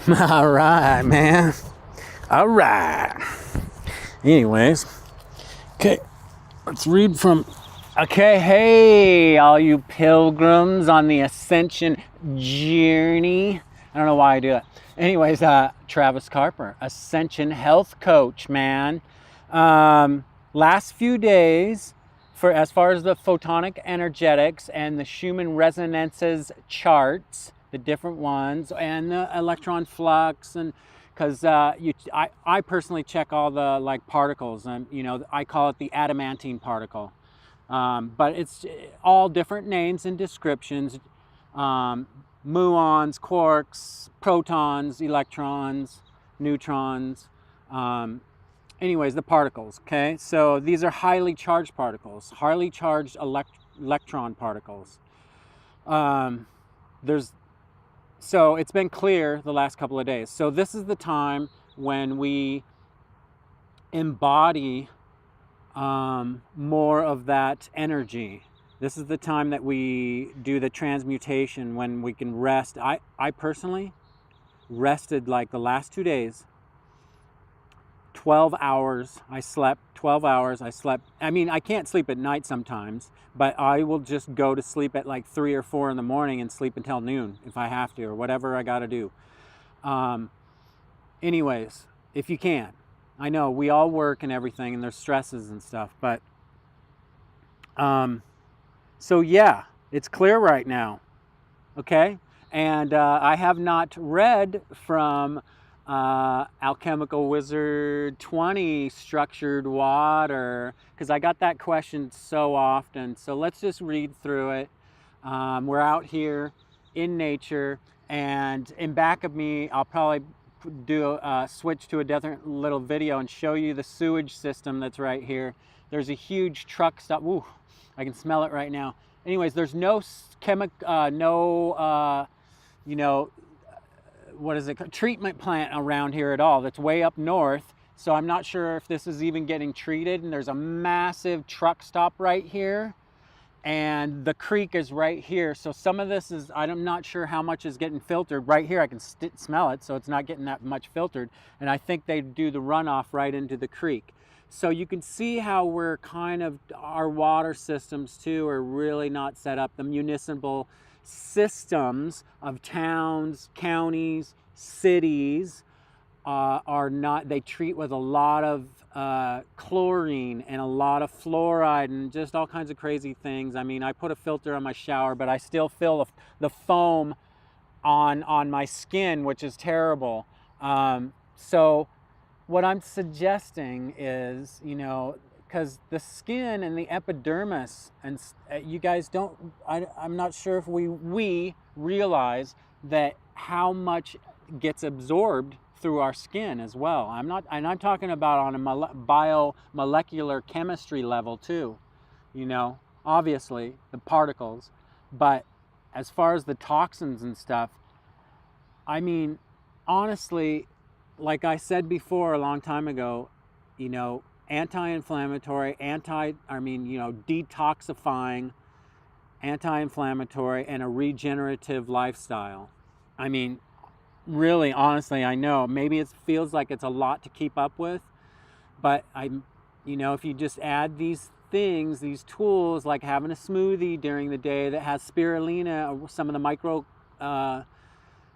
All right, man. All right. Anyways, okay, let's read from. Okay, hey, all you pilgrims on the Ascension journey. I don't know why I do that. Anyways, Travis Carper, Ascension Health Coach, man. Last few days, for as far as the photonic energetics and the Schumann resonances charts, the different ones, and the electron flux, and because I personally check all the like particles, and I call it the adamantine particle. But it's all different names and descriptions. Muons, quarks, protons, electrons, neutrons. Anyways, the particles, okay? So these are highly charged particles, highly charged electron particles. So it's been clear the last couple of days. So this is the time when we embody more of that energy. This is the time that we do the transmutation, when we can rest. I personally rested like the last 2 days. 12 hours I slept. 12 hours I slept. I mean, I can't sleep at night sometimes, but I will just go to sleep at like 3 or 4 in the morning and sleep until noon if I have to, or whatever I got to do. Anyways, if you can. I know we all work and everything, and there's stresses and stuff, but so yeah, it's clear right now, okay? And I have not read from Alchemical Wizard 20 structured water, because I got that question so often. So let's just read through it. We're out here in nature, and in back of me, I'll probably do switch to a different little video and show you the sewage system that's right here. There's a huge truck stop. Ooh, I can smell it right now. Anyways, there's no what is it, treatment plant around here at all. That's way up north. So I'm not sure if this is even getting treated. And there's a massive truck stop right here, and the creek is right here. So some of this is, I'm not sure how much is getting filtered. Right here I can smell it, so it's not getting that much filtered. And I think they do the runoff right into the creek. So you can see how we're kind of, our water systems too are really not set up. The municipal systems of towns, counties, cities are not, they treat with a lot of chlorine and a lot of fluoride and just all kinds of crazy things. I mean, I put a filter on my shower, but I still feel the foam on my skin, which is terrible. So what I'm suggesting is, because the skin and the epidermis, and you guys don't, I'm not sure if we realize that how much gets absorbed through our skin as well. I'm talking about on a biomolecular chemistry level too, obviously the particles, but as far as the toxins and stuff, I mean, honestly, like I said before a long time ago, anti-inflammatory, detoxifying, anti-inflammatory, and a regenerative lifestyle. I mean, really, honestly, I know maybe it feels like it's a lot to keep up with, but if you just add these things, these tools, like having a smoothie during the day that has spirulina or some of the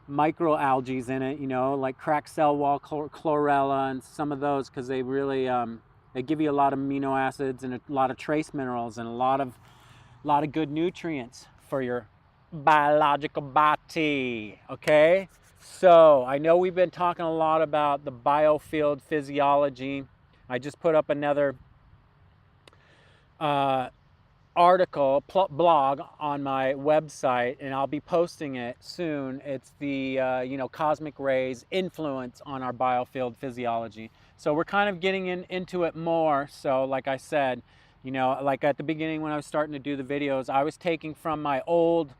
microalgae in it, like cracked cell wall chlorella and some of those, because they really they give you a lot of amino acids and a lot of trace minerals and a lot of good nutrients for your biological body. Okay, so I know we've been talking a lot about the biofield physiology. I just put up another article blog on my website, and I'll be posting it soon. It's the cosmic rays influence on our biofield physiology. So we're kind of getting into it more. So like I said, like at the beginning when I was starting to do the videos, I was taking from my old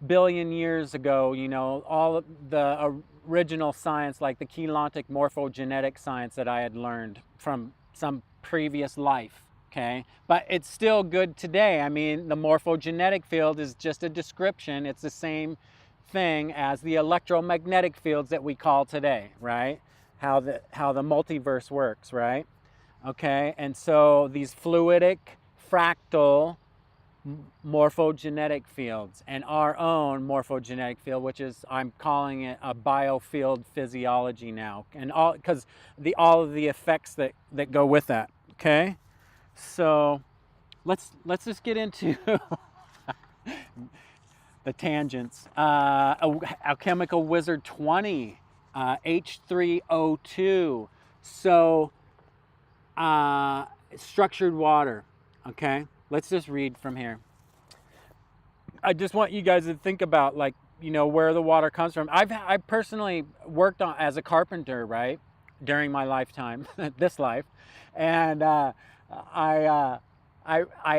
billion years ago, all of the original science, like the chelantic morphogenetic science that I had learned from some previous life, okay? But it's still good today. I mean, the morphogenetic field is just a description. It's the same thing as the electromagnetic fields that we call today, right? How the multiverse works, right? Okay, and so these fluidic, fractal, morphogenetic fields, and our own morphogenetic field, which is, I'm calling it a biofield physiology now, and all because all of the effects that go with that. Okay, so let's just get into the tangents. Alchemical Wizard 20, H3O2. So structured water. Okay, let's just read from here. I just want you guys to think about, like, you know, where the water comes from. I personally worked on as a carpenter, right, during my lifetime, this life, and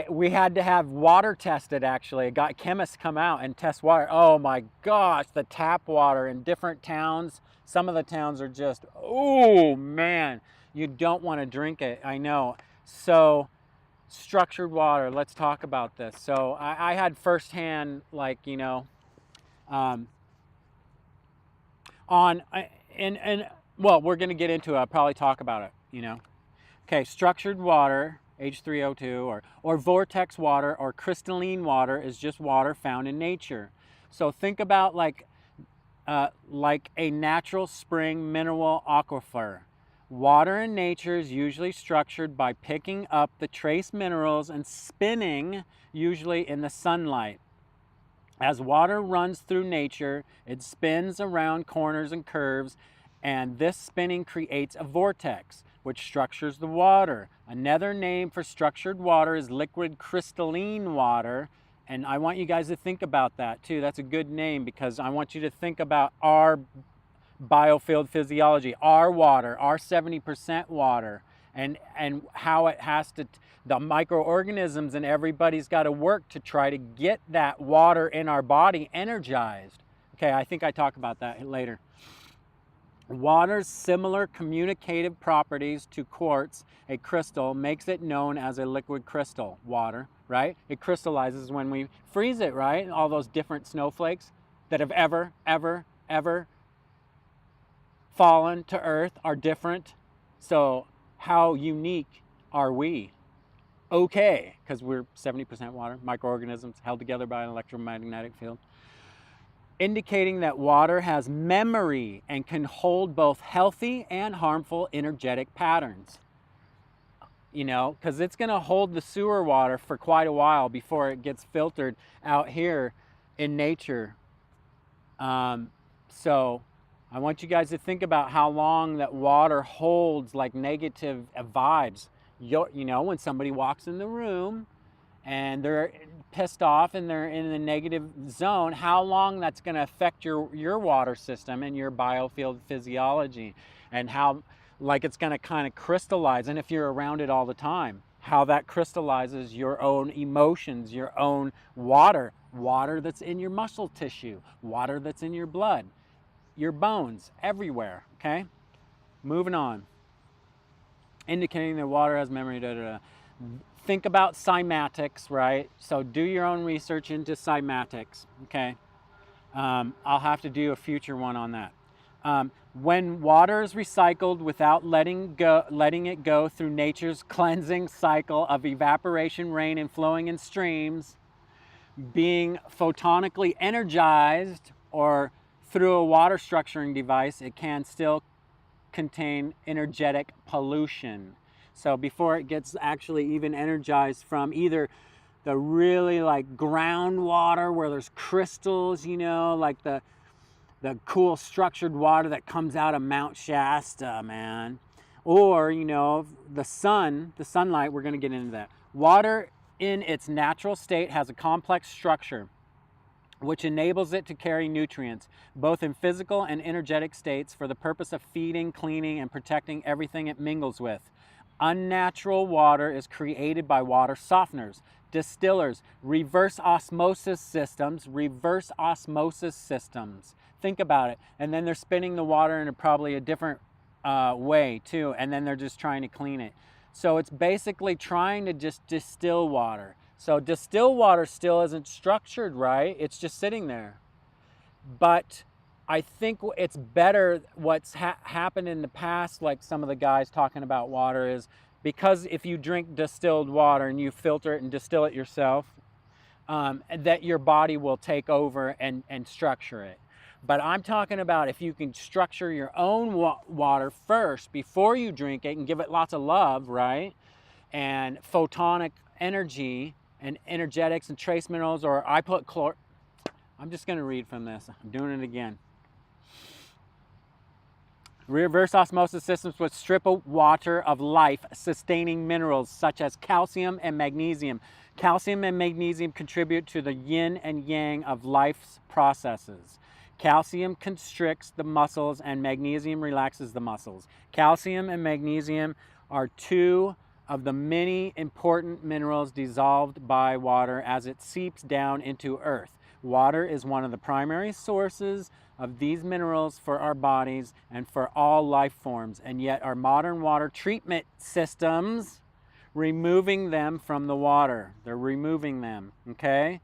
we had to have water tested. Actually, I got chemists come out and test water. Oh my gosh, the tap water in different towns. Some of the towns are just, oh man, you don't want to drink it. I know. So structured water, let's talk about this. So I had firsthand, like, you know, well, we're going to get into it. I'll probably talk about it, you know. Okay, structured water, H3O2, or vortex water or crystalline water is just water found in nature. So think about like a natural spring mineral aquifer. Water in nature is usually structured by picking up the trace minerals and spinning, usually in the sunlight. As water runs through nature, it spins around corners and curves, and this spinning creates a vortex, which structures the water. Another name for structured water is liquid crystalline water, and I want you guys to think about that too. That's a good name, because I want you to think about our biofield physiology, our water, our 70% water, and how it has to, the microorganisms and everybody's got to work to try to get that water in our body energized. Okay, I think I talk about that later. Water's similar communicative properties to quartz, a crystal, makes it known as a liquid crystal. Water, right? It crystallizes when we freeze it, right? All those different snowflakes that have ever fallen to earth are different. So how unique are we? Okay, because we're 70% water, microorganisms held together by an electromagnetic field, indicating that water has memory and can hold both healthy and harmful energetic patterns. You know, because it's going to hold the sewer water for quite a while before it gets filtered out here in nature. So I want you guys to think about how long that water holds like negative vibes. You know, when somebody walks in the room and they're pissed off and they're in the negative zone, how long that's going to affect your water system and your biofield physiology, and how like it's going to kind of crystallize. And if you're around it all the time, how that crystallizes your own emotions, your own water that's in your muscle tissue, water that's in your blood, your bones, everywhere. Okay, moving on. Indicating that water has memory. Think about cymatics, right? So do your own research into cymatics. Okay, I'll have to do a future one on that. When water is recycled without letting it go through nature's cleansing cycle of evaporation, rain, and flowing in streams, being photonically energized or through a water structuring device, it can still contain energetic pollution. So before it gets actually even energized from either the really like groundwater where there's crystals, you know, like the cool structured water that comes out of Mount Shasta, man, or, you know, the sunlight, we're going to get into that. Water in its natural state has a complex structure which enables it to carry nutrients, both in physical and energetic states, for the purpose of feeding, cleaning, and protecting everything it mingles with. Unnatural water is created by water softeners, distillers, reverse osmosis systems. Think about it. And then they're spinning the water in probably a different way too, and then they're just trying to clean it. So it's basically trying to just distill water. So distilled water still isn't structured right, it's just sitting there. but I think it's better what's happened in the past, like some of the guys talking about water, is because if you drink distilled water and you filter it and distill it yourself, that your body will take over and structure it. But I'm talking about if you can structure your own water first before you drink it and give it lots of love, right? And photonic energy and energetics and trace minerals, or I put I'm just gonna read from this. I'm doing it again. Reverse osmosis systems would strip water of life-sustaining minerals such as calcium and magnesium. Calcium and magnesium contribute to the yin and yang of life's processes. Calcium constricts the muscles and magnesium relaxes the muscles. Calcium and magnesium are two of the many important minerals dissolved by water as it seeps down into earth. Water is one of the primary sources of these minerals for our bodies and for all life forms, and yet our modern water treatment systems removing them from the water. They're removing them, okay?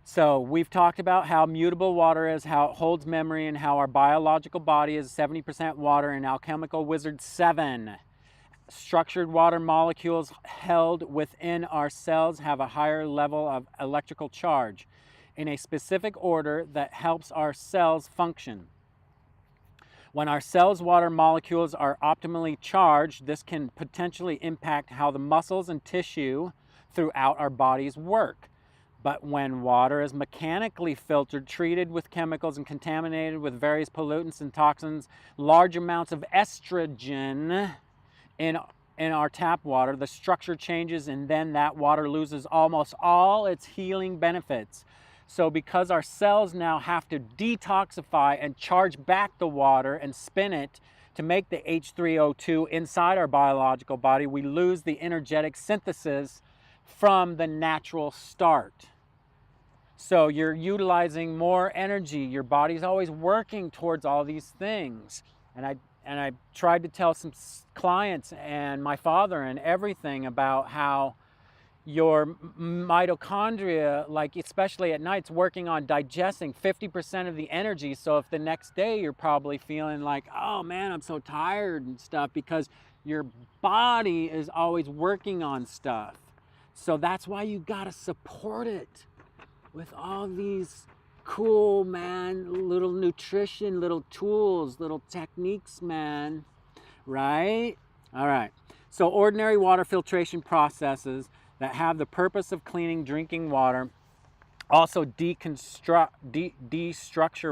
So we've talked about how mutable water is, how it holds memory, and how our biological body is 70% water and Alchemical Wizard 7. Structured water molecules held within our cells have a higher level of electrical charge in a specific order that helps our cells function. When our cells' water molecules are optimally charged, this can potentially impact how the muscles and tissue throughout our bodies work. But when water is mechanically filtered, treated with chemicals, and contaminated with various pollutants and toxins, large amounts of estrogen in our tap water, the structure changes and then that water loses almost all its healing benefits. So because our cells now have to detoxify and charge back the water and spin it to make the H3O2 inside our biological body, we lose the energetic synthesis from the natural start. So you're utilizing more energy. Your body's always working towards all these things. And I tried to tell some clients and my father and everything about how your mitochondria, like especially at night, is working on digesting 50% of the energy. So if the next day you're probably feeling like, oh man, I'm so tired and stuff, because your body is always working on stuff. So that's why you gotta support it with all these cool, man, little nutrition, little tools, little techniques, man, right? All right, so ordinary water filtration processes that have the purpose of cleaning drinking water also destructure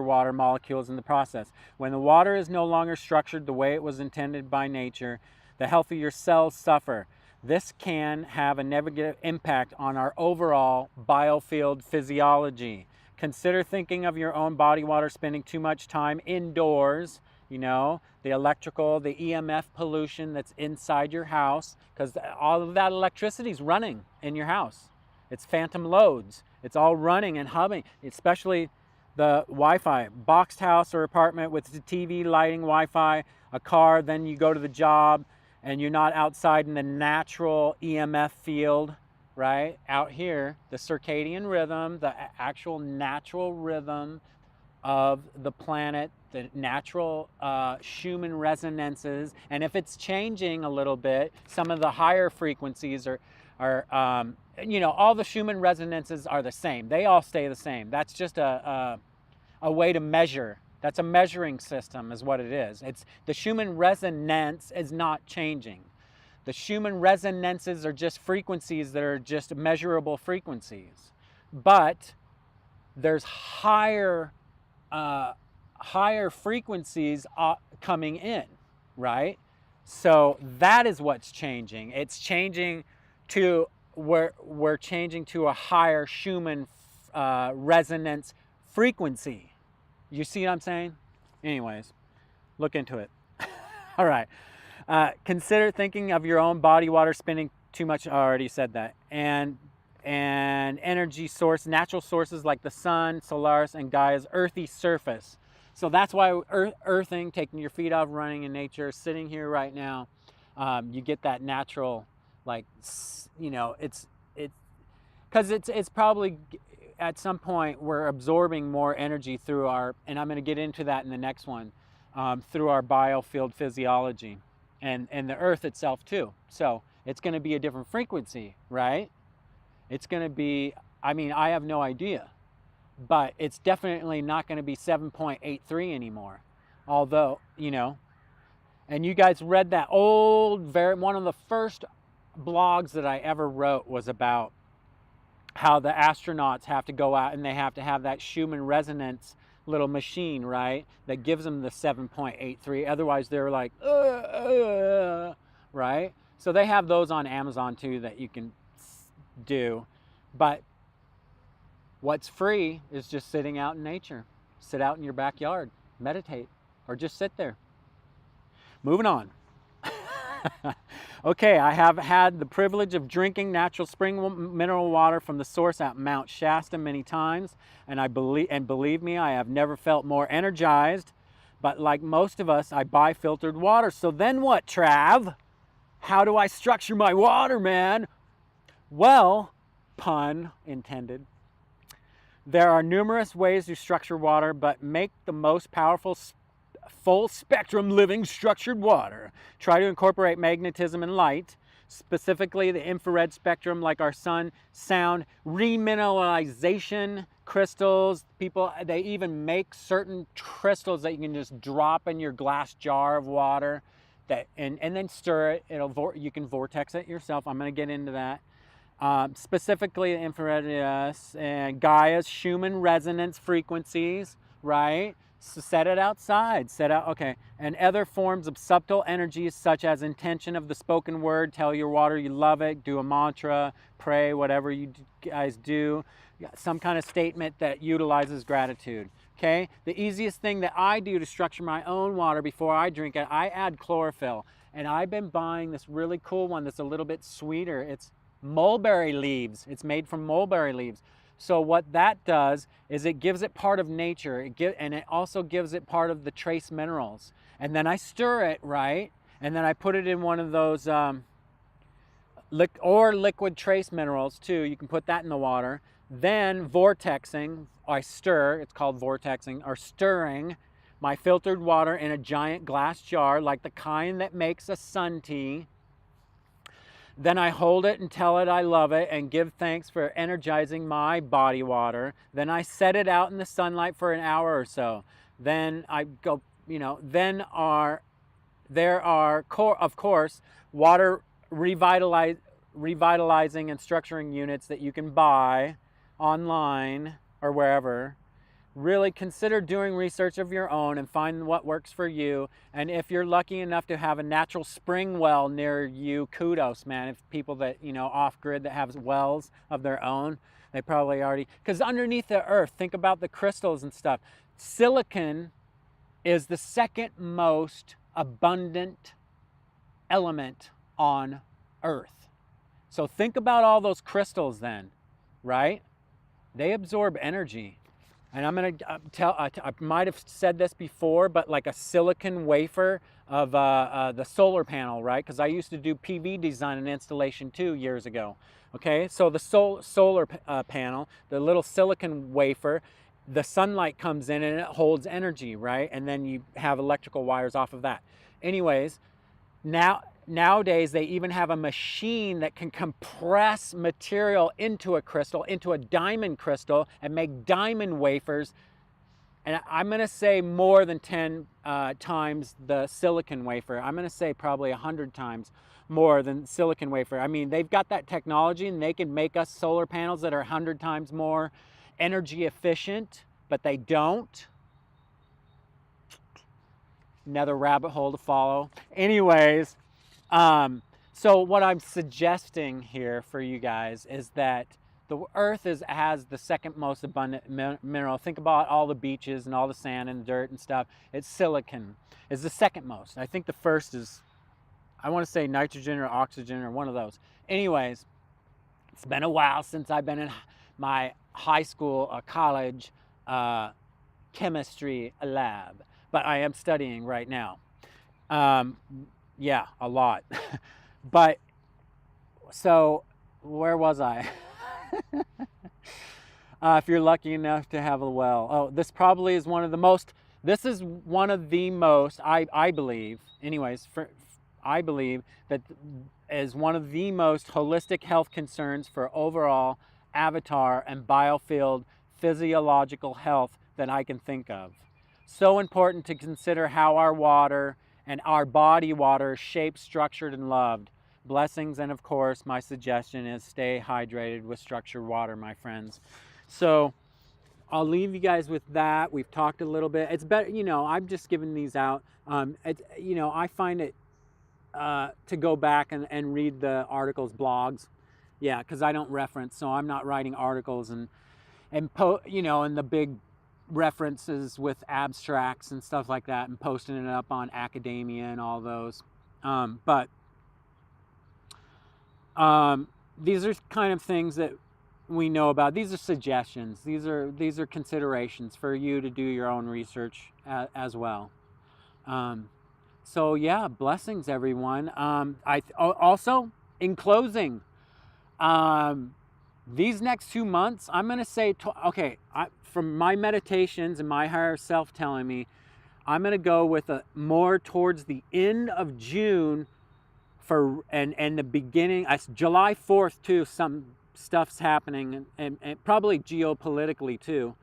water molecules in the process. When the water is no longer structured the way it was intended by nature, the healthier cells suffer. This can have a negative impact on our overall biofield physiology. Consider thinking of your own body water spending too much time indoors, you know, the electrical, the EMF pollution that's inside your house, because all of that electricity is running in your house. It's phantom loads. It's all running and humming, especially the Wi-Fi. Boxed house or apartment with the TV, lighting, Wi-Fi, a car, then you go to the job and you're not outside in the natural EMF field, right? Out here, the circadian rhythm, the actual natural rhythm of the planet, the natural Schumann resonances. And if it's changing a little bit, some of the higher frequencies are you know, all the Schumann resonances are the same. They all stay the same. That's just a way to measure. That's a measuring system is what it is. It's the Schumann resonance is not changing. The Schumann resonances are just frequencies that are just measurable frequencies. But there's higher frequencies coming in, right? So that is what's changing. It's changing to we're changing to a higher Schumann resonance frequency. You see what I'm saying? Anyways, look into it. All right. Consider thinking of your own body water spending too much. I already said that. And energy source, natural sources like the sun, Solaris, and Gaia's earthy surface. So that's why earthing, taking your feet off, running in nature, sitting here right now, you get that natural, like, you know, it's because it's probably at some point we're absorbing more energy through our, and I'm going to get into that in the next one, through our biofield physiology and the earth itself too. So it's going to be a different frequency, right? It's going to be, I mean, I have no idea, but it's definitely not going to be 7.83 anymore. Although, you know, and you guys read that old, one of the first blogs that I ever wrote was about how the astronauts have to go out and they have to have that Schumann resonance little machine, right? That gives them the 7.83. Otherwise they're like, right? So they have those on Amazon too that you can do. But what's free is just sitting out in nature. Sit out in your backyard, meditate, or just sit there. Moving on. Okay, I have had the privilege of drinking natural spring mineral water from the source at Mount Shasta many times, and believe me, I have never felt more energized. But like most of us, I buy filtered water. So then what, Trav? How do I structure my water, man? Well, pun intended. There are numerous ways to structure water, but make the most powerful full spectrum living structured water. Try to incorporate magnetism and light, specifically the infrared spectrum like our sun, sound, remineralization crystals. People, they even make certain crystals that you can just drop in your glass jar of water that and then stir it. You can vortex it yourself. I'm going to get into that. Specifically the infrared, yes, and Gaia's Schumann resonance frequencies, right? So set it outside, okay. And other forms of subtle energies such as intention of the spoken word, tell your water you love it, do a mantra, pray, whatever you guys do. Some kind of statement that utilizes gratitude, okay? The easiest thing that I do to structure my own water before I drink it, I add chlorophyll. And I've been buying this really cool one that's a little bit sweeter. It's mulberry leaves. It's made from mulberry leaves. So what that does is it gives it part of nature, and it also gives it part of the trace minerals. And then I stir it, right? And then I put it in one of those liquid trace minerals too. You can put that in the water. Then vortexing, I stir, it's called vortexing, or stirring my filtered water in a giant glass jar like the kind that makes a sun tea. Then I hold it and tell it I love it and give thanks for energizing my body water. Then I set it out in the sunlight for an hour or so. Then I go, you know, there are, of course, water revitalizing and structuring units that you can buy online or wherever. Really consider doing research of your own and find what works for you. And if you're lucky enough to have a natural spring well near you, kudos, man. If people that, you know, off-grid that have wells of their own, they probably already, because underneath the earth, think about the crystals and stuff. Silicon is the second most abundant element on earth. So think about all those crystals then, right? They absorb energy. And I'm going to I might have said this before, but like a silicon wafer of the solar panel, right? Because I used to do PV design and installation too years ago. Okay, so the solar panel, the little silicon wafer, the sunlight comes in and it holds energy, right? And then you have electrical wires off of that. Anyways, nowadays they even have a machine that can compress material into a crystal, into a diamond crystal, and make diamond wafers. And I'm going to say more than 10 times the silicon wafer. I'm going to say probably 100 times more than silicon wafer. I mean, they've got that technology and they can make us solar panels that are 100 times more energy efficient, but they don't. Another rabbit hole to follow. Anyways, so what I'm suggesting here for you guys is that the earth has the second most abundant mineral. Think about all the beaches and all the sand and dirt and stuff. It's silicon is the second most. I think the first is, I want to say nitrogen or oxygen or one of those. Anyways, it's been a while since I've been in my high school or college chemistry lab, but I am studying right now. Yeah, a lot. But so where was I? if you're lucky enough to have a well. Oh, this probably is one of the most, this is one of the most, I believe, anyways, I believe that is one of the most holistic health concerns for overall avatar and biofield physiological health that I can think of. So important to consider how our water and our body water is shaped, structured, and loved. Blessings, and of course, my suggestion is stay hydrated with structured water, my friends. So I'll leave you guys with that. We've talked a little bit. It's better, you know, I'm just giving these out. You know, I find it to go back and read the articles, blogs. Yeah, because I don't reference, so I'm not writing articles and you know, and the big references with abstracts and stuff like that and posting it up on academia and all those. These are kind of things that we know about. These are suggestions. These are considerations for you to do your own research as well. So yeah, blessings, everyone. Also, in closing, these next 2 months, I'm going to say, okay, from my meditations and my higher self telling me, I'm going to go with more towards the end of June and the beginning, July 4th too, some stuff's happening and probably geopolitically too,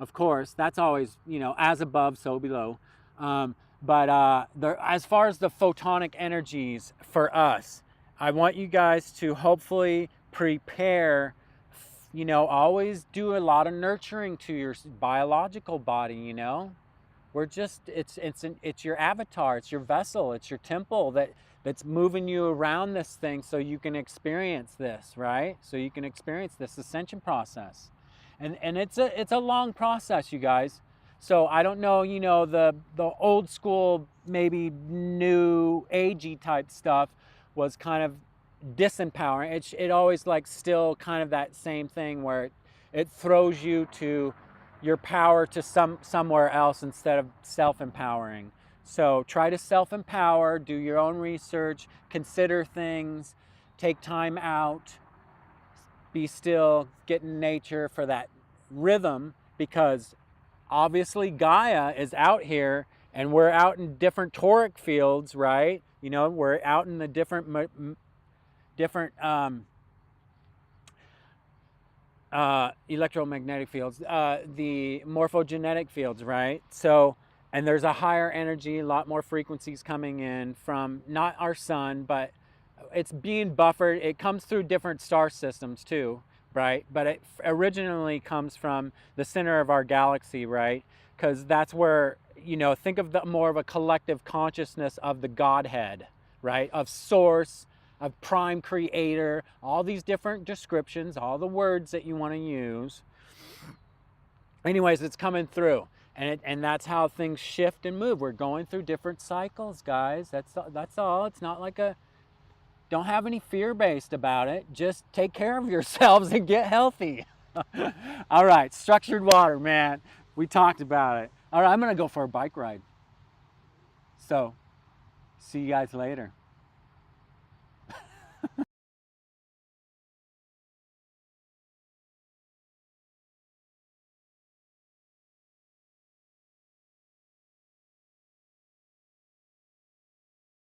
of course. That's always, you know, as above, so below. As far as the photonic energies for us, I want you guys to hopefully prepare, you know, always do a lot of nurturing to your biological body, you know. We're just, it's your avatar, it's your vessel, it's your temple that's moving you around this thing so you can experience this, right? So you can experience this ascension process. And it's a long process, you guys. So I don't know, you know, the old school, maybe new agey type stuff was kind of disempowering. It always like still kind of that same thing where it throws you to your power to somewhere else instead of self-empowering. So try to self-empower, do your own research, consider things, take time out, be still, get in nature for that rhythm, because obviously Gaia is out here and we're out in different toric fields, right? You know, we're out in the different electromagnetic fields, the morphogenetic fields, right? So, and there's a higher energy, a lot more frequencies coming in from not our sun, but it's being buffered. It comes through different star systems too, right? But it originally comes from the center of our galaxy, right? Because that's where, you know, think of more of a collective consciousness of the Godhead, right? Of source, of prime creator, all these different descriptions, all the words that you want to use. Anyways, it's coming through, and that's how things shift and move. We're going through different cycles, guys. That's all. It's not like don't have any fear-based about it. Just take care of yourselves and get healthy. All right, structured water, man. We talked about it. All right, I'm gonna go for a bike ride. So, see you guys later.